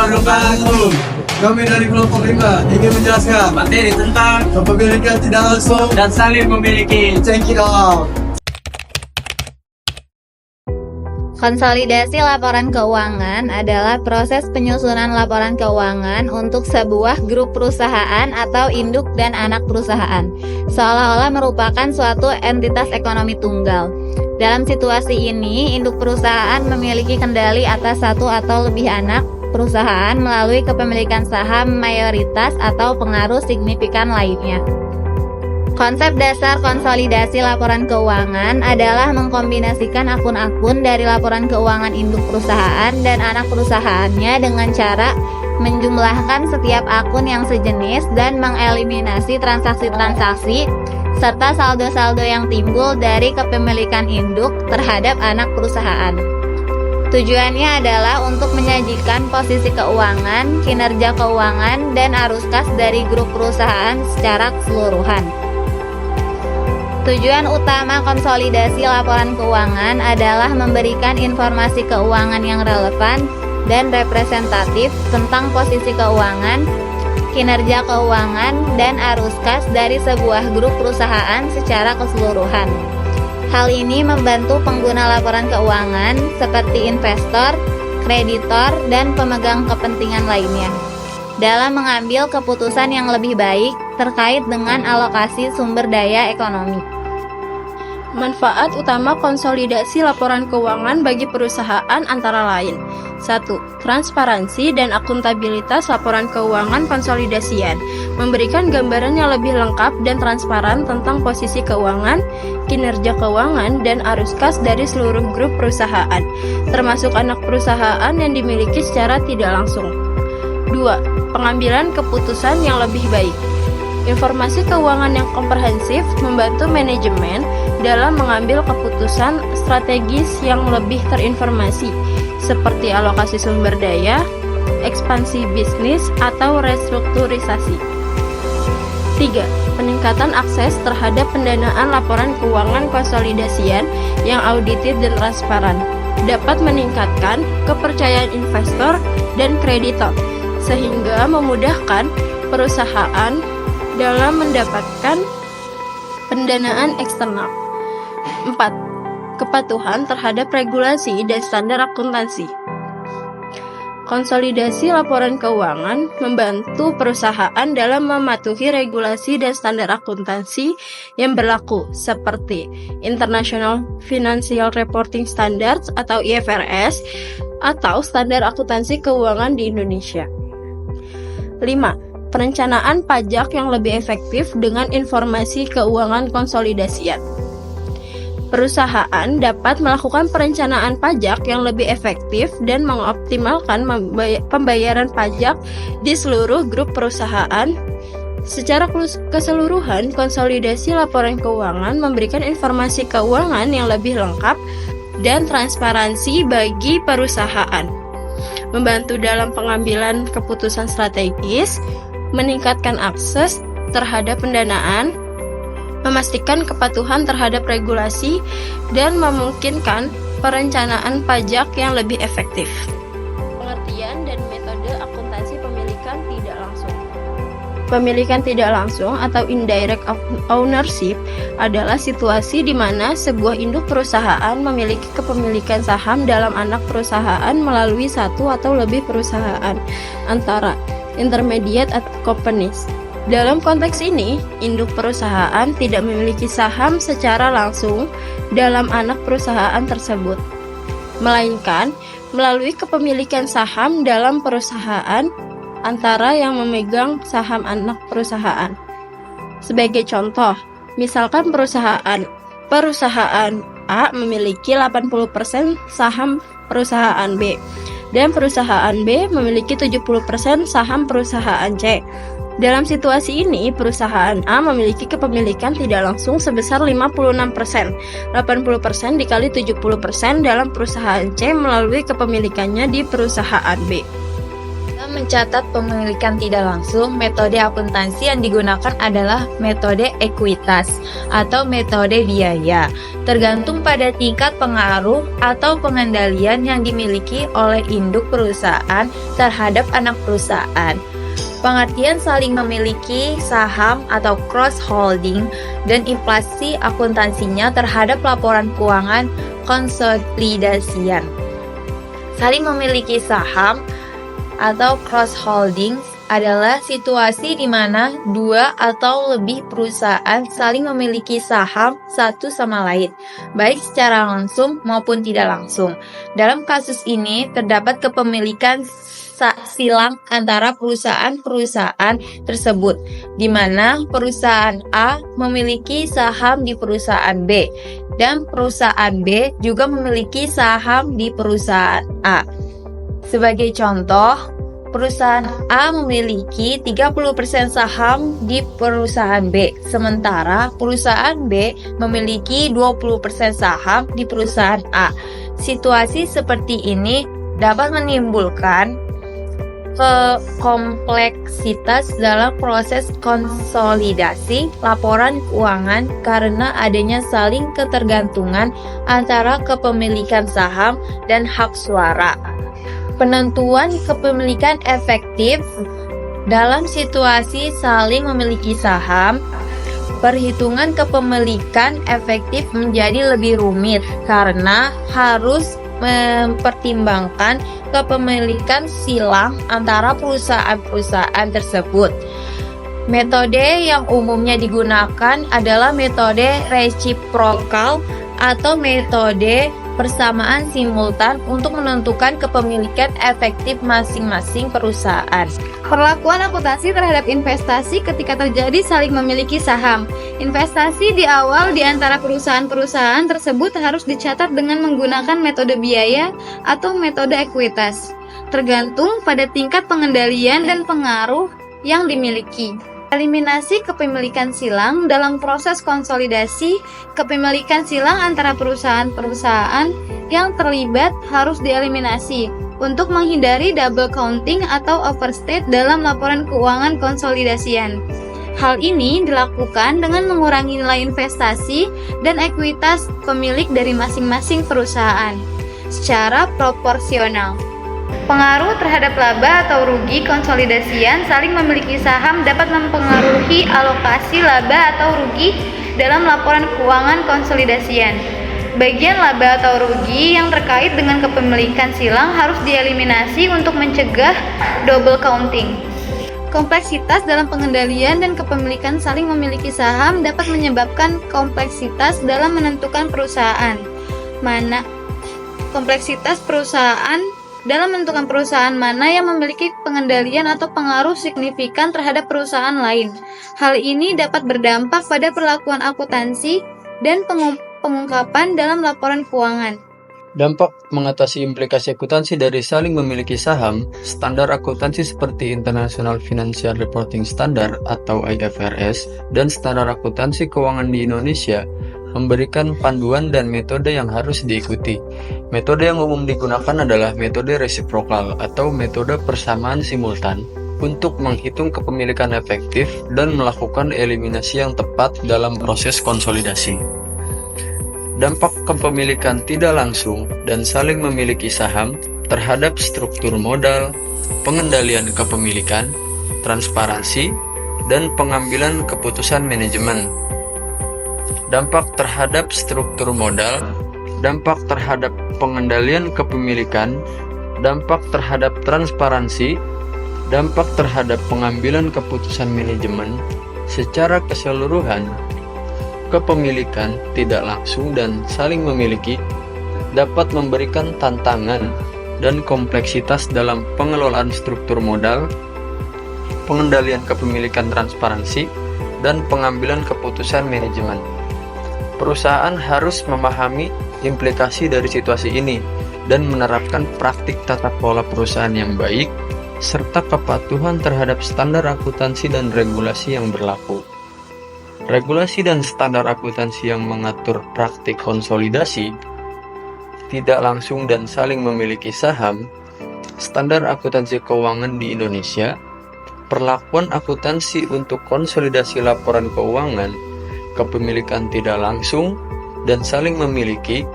wabarakatuh. Kami dari kelompok 5 ingin menjelaskan materi tentang kepemilikan tidak langsung dan saling memiliki. check it out. Konsolidasi laporan keuangan adalah proses penyusunan laporan keuangan untuk sebuah grup perusahaan atau induk dan anak perusahaan, seolah-olah merupakan suatu entitas ekonomi tunggal. Dalam situasi ini, induk perusahaan memiliki kendali atas satu atau lebih anak perusahaan melalui kepemilikan saham mayoritas atau pengaruh signifikan lainnya. Konsep dasar konsolidasi laporan keuangan adalah mengkombinasikan akun-akun dari laporan keuangan induk perusahaan dan anak perusahaannya dengan cara menjumlahkan setiap akun yang sejenis dan mengeliminasi transaksi-transaksi serta saldo-saldo yang timbul dari kepemilikan induk terhadap anak perusahaan. Tujuannya adalah untuk menyajikan posisi keuangan, kinerja keuangan, dan arus kas dari grup perusahaan secara keseluruhan. Tujuan utama konsolidasi laporan keuangan adalah memberikan informasi keuangan yang relevan dan representatif tentang posisi keuangan, kinerja keuangan, dan arus kas dari sebuah grup perusahaan secara keseluruhan. Hal ini membantu pengguna laporan keuangan seperti investor, kreditor, dan pemegang kepentingan lainnya dalam mengambil keputusan yang lebih baik terkait dengan alokasi sumber daya ekonomi. Manfaat utama konsolidasi laporan keuangan bagi perusahaan antara lain: 1. Transparansi dan akuntabilitas laporan keuangan konsolidasian, memberikan gambaran yang lebih lengkap dan transparan tentang posisi keuangan, kinerja keuangan, dan arus kas dari seluruh grup perusahaan, termasuk anak perusahaan yang dimiliki secara tidak langsung. 2. Pengambilan keputusan yang lebih baik. Informasi keuangan yang komprehensif membantu manajemen dalam mengambil keputusan strategis yang lebih terinformasi, seperti alokasi sumber daya, ekspansi bisnis, atau restrukturisasi. 3. Peningkatan akses terhadap pendanaan laporan keuangan konsolidasian yang audited dan transparan dapat meningkatkan kepercayaan investor dan kreditor, sehingga memudahkan perusahaan dalam mendapatkan pendanaan eksternal. 4. Kepatuhan terhadap regulasi dan standar akuntansi. Konsolidasi laporan keuangan membantu perusahaan dalam mematuhi regulasi dan standar akuntansi yang berlaku, seperti International Financial Reporting Standards atau IFRS atau standar akuntansi keuangan di Indonesia. 5. Perencanaan pajak yang lebih efektif dengan informasi keuangan konsolidasian. Perusahaan dapat melakukan perencanaan pajak yang lebih efektif dan mengoptimalkan pembayaran pajak di seluruh grup perusahaan. Secara keseluruhan, konsolidasi laporan keuangan memberikan informasi keuangan yang lebih lengkap dan transparansi bagi perusahaan, membantu dalam pengambilan keputusan strategis, meningkatkan akses terhadap pendanaan, memastikan kepatuhan terhadap regulasi, dan memungkinkan perencanaan pajak yang lebih efektif. Pengertian dan metode akuntansi pemilikan tidak langsung. Pemilikan tidak langsung atau indirect ownership adalah situasi di mana sebuah induk perusahaan memiliki kepemilikan saham dalam anak perusahaan melalui satu atau lebih perusahaan antara intermediate companies. Dalam konteks ini, induk perusahaan tidak memiliki saham secara langsung dalam anak perusahaan tersebut, melainkan melalui kepemilikan saham dalam perusahaan antara yang memegang saham anak perusahaan. Sebagai contoh, misalkan perusahaan A memiliki 80% saham perusahaan B, dan perusahaan B memiliki 70% saham perusahaan C. Dalam situasi ini, perusahaan A memiliki kepemilikan tidak langsung sebesar 56%. 80% dikali 70% dalam perusahaan C melalui kepemilikannya di perusahaan B. Dalam Dalam mencatat pemilikan tidak langsung, metode akuntansi yang digunakan adalah metode ekuitas atau metode biaya, tergantung pada tingkat pengaruh atau pengendalian yang dimiliki oleh induk perusahaan terhadap anak perusahaan. Pengertian saling memiliki saham atau cross-holding dan implikasi akuntansinya terhadap laporan keuangan konsolidasian. Saling memiliki saham atau cross-holding adalah situasi di mana dua atau lebih perusahaan saling memiliki saham satu sama lain, baik secara langsung maupun tidak langsung. Dalam kasus ini, terdapat kepemilikan silang antara perusahaan-perusahaan tersebut, di mana perusahaan A memiliki saham di perusahaan B, dan perusahaan B juga memiliki saham di perusahaan A. Sebagai contoh, perusahaan A memiliki 30% saham di perusahaan B, sementara perusahaan B memiliki 20% saham di perusahaan A. Situasi seperti ini dapat menimbulkan kompleksitas dalam proses konsolidasi laporan keuangan karena adanya saling ketergantungan antara kepemilikan saham dan hak suara. Penentuan kepemilikan efektif dalam situasi saling memiliki saham, perhitungan kepemilikan efektif menjadi lebih rumit karena harus mempertimbangkan kepemilikan silang antara perusahaan-perusahaan tersebut. Metode yang umumnya digunakan adalah metode resiprokal atau metode persamaan simultan untuk menentukan kepemilikan efektif masing-masing perusahaan. Perlakuan akuntansi terhadap investasi ketika terjadi saling memiliki saham. Investasi di awal di antara perusahaan-perusahaan tersebut harus dicatat dengan menggunakan metode biaya atau metode ekuitas, tergantung pada tingkat pengendalian dan pengaruh yang dimiliki. Eliminasi kepemilikan silang dalam proses konsolidasi. Kepemilikan silang antara perusahaan-perusahaan yang terlibat harus dieliminasi untuk menghindari double counting atau overstate dalam laporan keuangan konsolidasian. Hal ini dilakukan dengan mengurangi nilai investasi dan ekuitas pemilik dari masing-masing perusahaan secara proporsional. Pengaruh terhadap laba atau rugi konsolidasian. Saling memiliki saham dapat mempengaruhi alokasi laba atau rugi dalam laporan keuangan konsolidasian. Bagian laba atau rugi yang terkait dengan kepemilikan silang harus dieliminasi untuk mencegah double counting. Kompleksitas dalam pengendalian dan kepemilikan saling memiliki saham dapat menyebabkan kompleksitas dalam menentukan perusahaan mana yang memiliki pengendalian atau pengaruh signifikan terhadap perusahaan lain. Hal ini dapat berdampak pada perlakuan akuntansi dan pengungkapan dalam laporan keuangan. Dampak mengatasi implikasi akuntansi dari saling memiliki saham. Standar akuntansi seperti International Financial Reporting Standard atau IFRS dan standar akuntansi keuangan di Indonesia memberikan panduan dan metode yang harus diikuti. Metode yang umum digunakan adalah metode resiprokal atau metode persamaan simultan untuk menghitung kepemilikan efektif dan melakukan eliminasi yang tepat dalam proses konsolidasi. Dampak kepemilikan tidak langsung dan saling memiliki saham terhadap struktur modal, pengendalian kepemilikan, transparansi, dan pengambilan keputusan manajemen. Dampak terhadap struktur modal, dampak terhadap pengendalian kepemilikan, dampak terhadap transparansi, dampak terhadap pengambilan keputusan manajemen. Secara keseluruhan, kepemilikan tidak langsung dan saling memiliki dapat memberikan tantangan dan kompleksitas dalam pengelolaan struktur modal, pengendalian kepemilikan, transparansi, dan pengambilan keputusan manajemen. Perusahaan harus memahami implikasi dari situasi ini dan menerapkan praktik tata kelola perusahaan yang baik serta kepatuhan terhadap standar akuntansi dan regulasi yang berlaku. Regulasi dan standar akuntansi yang mengatur praktik konsolidasi, tidak langsung dan saling memiliki saham, standar akuntansi keuangan di Indonesia, perlakuan akuntansi untuk konsolidasi laporan keuangan, kepemilikan tidak langsung, dan saling memiliki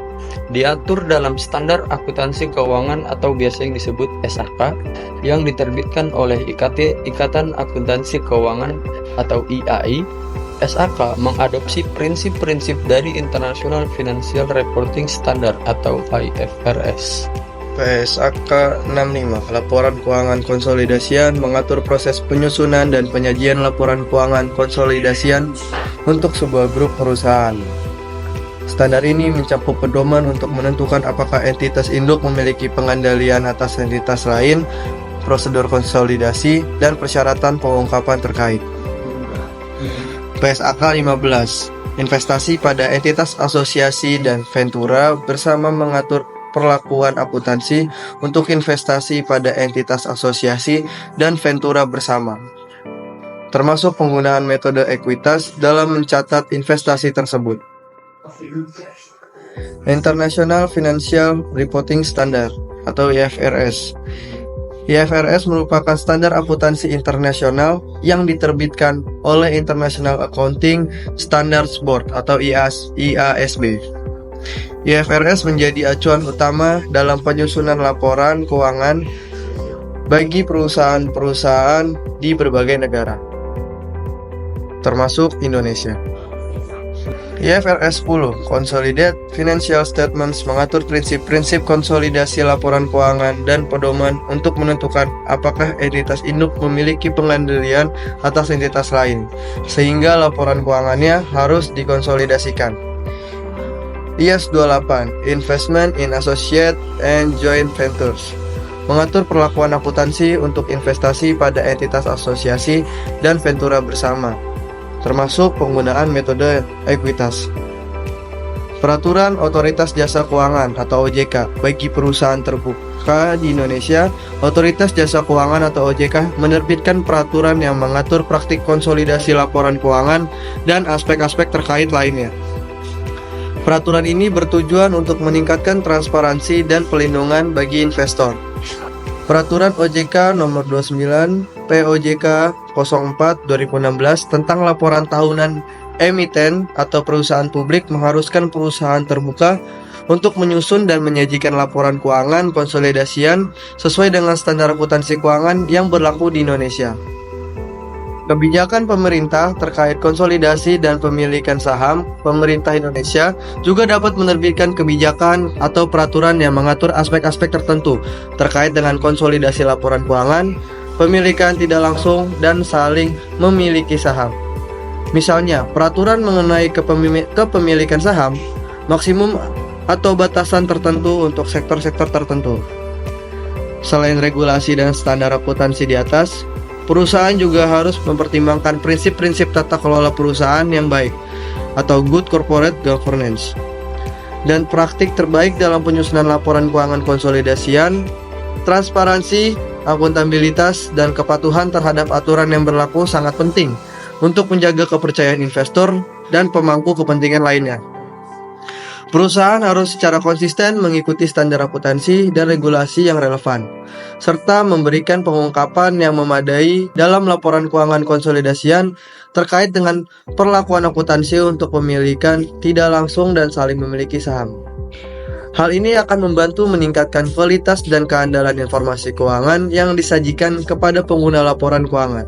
diatur dalam standar akuntansi keuangan atau biasa yang disebut SAK yang diterbitkan oleh Ikatan Akuntansi Keuangan atau IAI. SAK mengadopsi prinsip-prinsip dari International Financial Reporting Standard atau IFRS. PSAK 65, Laporan Keuangan Konsolidasian, mengatur proses penyusunan dan penyajian laporan keuangan konsolidasian untuk sebuah grup perusahaan. Standar ini mencakup pedoman untuk menentukan apakah entitas induk memiliki pengendalian atas entitas lain, prosedur konsolidasi, dan persyaratan pengungkapan terkait. PSAK 15, investasi pada entitas asosiasi dan ventura bersama mengatur perlakuan akuntansi untuk investasi pada entitas asosiasi dan ventura bersama, termasuk penggunaan metode ekuitas dalam mencatat investasi tersebut. International Financial Reporting Standard atau IFRS. IFRS merupakan standar akuntansi internasional yang diterbitkan oleh International Accounting Standards Board atau IASB. IFRS menjadi acuan utama dalam penyusunan laporan keuangan bagi perusahaan-perusahaan di berbagai negara, termasuk Indonesia. IFRS 10, Consolidated Financial Statements, mengatur prinsip-prinsip konsolidasi laporan keuangan dan pedoman untuk menentukan apakah entitas induk memiliki pengendalian atas entitas lain, sehingga laporan keuangannya harus dikonsolidasikan. IAS 28, Investment in Associate and Joint Ventures, mengatur perlakuan akuntansi untuk investasi pada entitas asosiasi dan ventura bersama, termasuk penggunaan metode ekuitas. Peraturan Otoritas Jasa Keuangan atau OJK bagi perusahaan terbuka di Indonesia. Otoritas Jasa Keuangan atau OJK menerbitkan peraturan yang mengatur praktik konsolidasi laporan keuangan dan aspek-aspek terkait lainnya. Peraturan ini bertujuan untuk meningkatkan transparansi dan pelindungan bagi investor. Peraturan OJK Nomor 29 POJK 04/2016 tentang laporan tahunan emiten atau perusahaan publik mengharuskan perusahaan terbuka untuk menyusun dan menyajikan laporan keuangan konsolidasian sesuai dengan standar akuntansi keuangan yang berlaku di Indonesia. Kebijakan pemerintah terkait konsolidasi dan pemilikan saham, pemerintah Indonesia juga dapat menerbitkan kebijakan atau peraturan yang mengatur aspek-aspek tertentu terkait dengan konsolidasi laporan keuangan, pemilikan tidak langsung, dan saling memiliki saham. Misalnya, peraturan mengenai kepemilikan saham, maksimum atau batasan tertentu untuk sektor-sektor tertentu. Selain regulasi dan standar akuntansi di atas, perusahaan juga harus mempertimbangkan prinsip-prinsip tata kelola perusahaan yang baik atau good corporate governance dan praktik terbaik dalam penyusunan laporan keuangan konsolidasian, transparansi, akuntabilitas, dan kepatuhan terhadap aturan yang berlaku sangat penting untuk menjaga kepercayaan investor dan pemangku kepentingan lainnya. Perusahaan harus secara konsisten mengikuti standar akuntansi dan regulasi yang relevan, serta memberikan pengungkapan yang memadai dalam laporan keuangan konsolidasian terkait dengan perlakuan akuntansi untuk pemilikan tidak langsung dan saling memiliki saham. Hal ini akan membantu meningkatkan kualitas dan keandalan informasi keuangan yang disajikan kepada pengguna laporan keuangan.